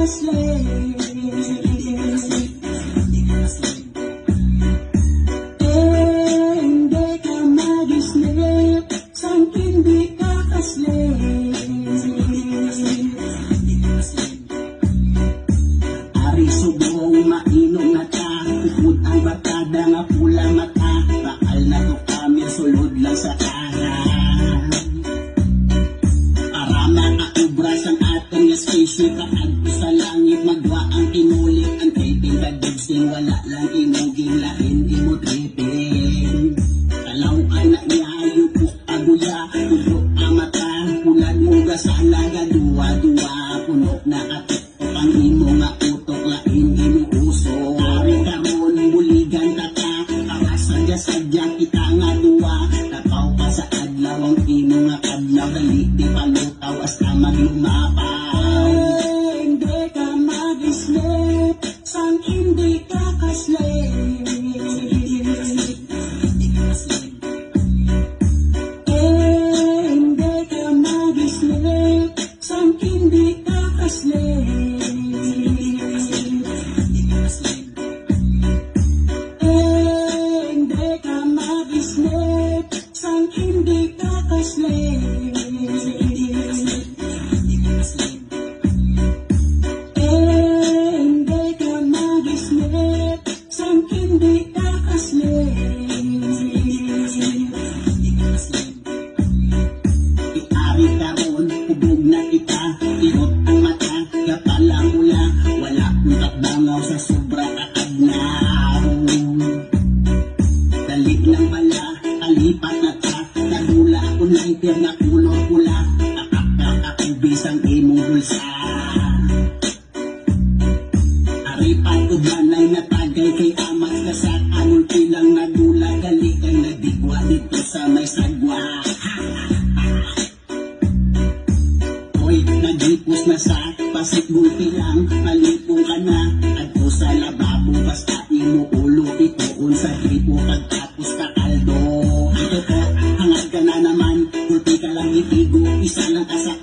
kaslit. Hindi ka mag-islit, sang hindi ka kaslit. Ari subong mainom na ta, upod ang barkada nga pula mata, bakal na to kami sulod lang sa kara. Arama ka ubras ang atong spaceship, kaadto sa langit magwa ang kinulit, ang taping kadigsing wala lang inuging lain imo tripping. Kalawaan na niyayo po aguya, tubok ang mata, pulad mo gasala gadua-dua, punok na atik pang imo nga utok lain imo uso. Ari karon buligan kata, pangasadya-sadya kita nga duwa, tataw pa sa adlaw ang imo nga adlaw, dali di palutaw hasta maglumapaw. Hindi ka mag-islit, sang hindi ka kaslit. Hindi ka mag-islit, sang hindi ka kaslit. Hindi ka mag-islit, sang hindi ka kaslit. Hindi ka mag-islit, sang hindi ka kaslit. Iari karon, hubog na kita, tirot ang mata, kapala mula, wala kong takbangaw sa sobra kakadnaw. Dalik ng bala, kalipat na ta, nagula ako na itir na kulor pula, kakakakubis ang imong bulsa. Aripat ko banay na tagay kay amat kasat, anong pilang nagula, gali kang nadigwa dito sa may sagwa. Hoy, nagipos na sa pasikbulti lang, palipong ka na, adto sa lababo, basta imo ulo, itoon sa gripo, pagtapos ka kaldo. Ito po, hangad ka na naman, pulti ka lang itigo, isa lang ka sa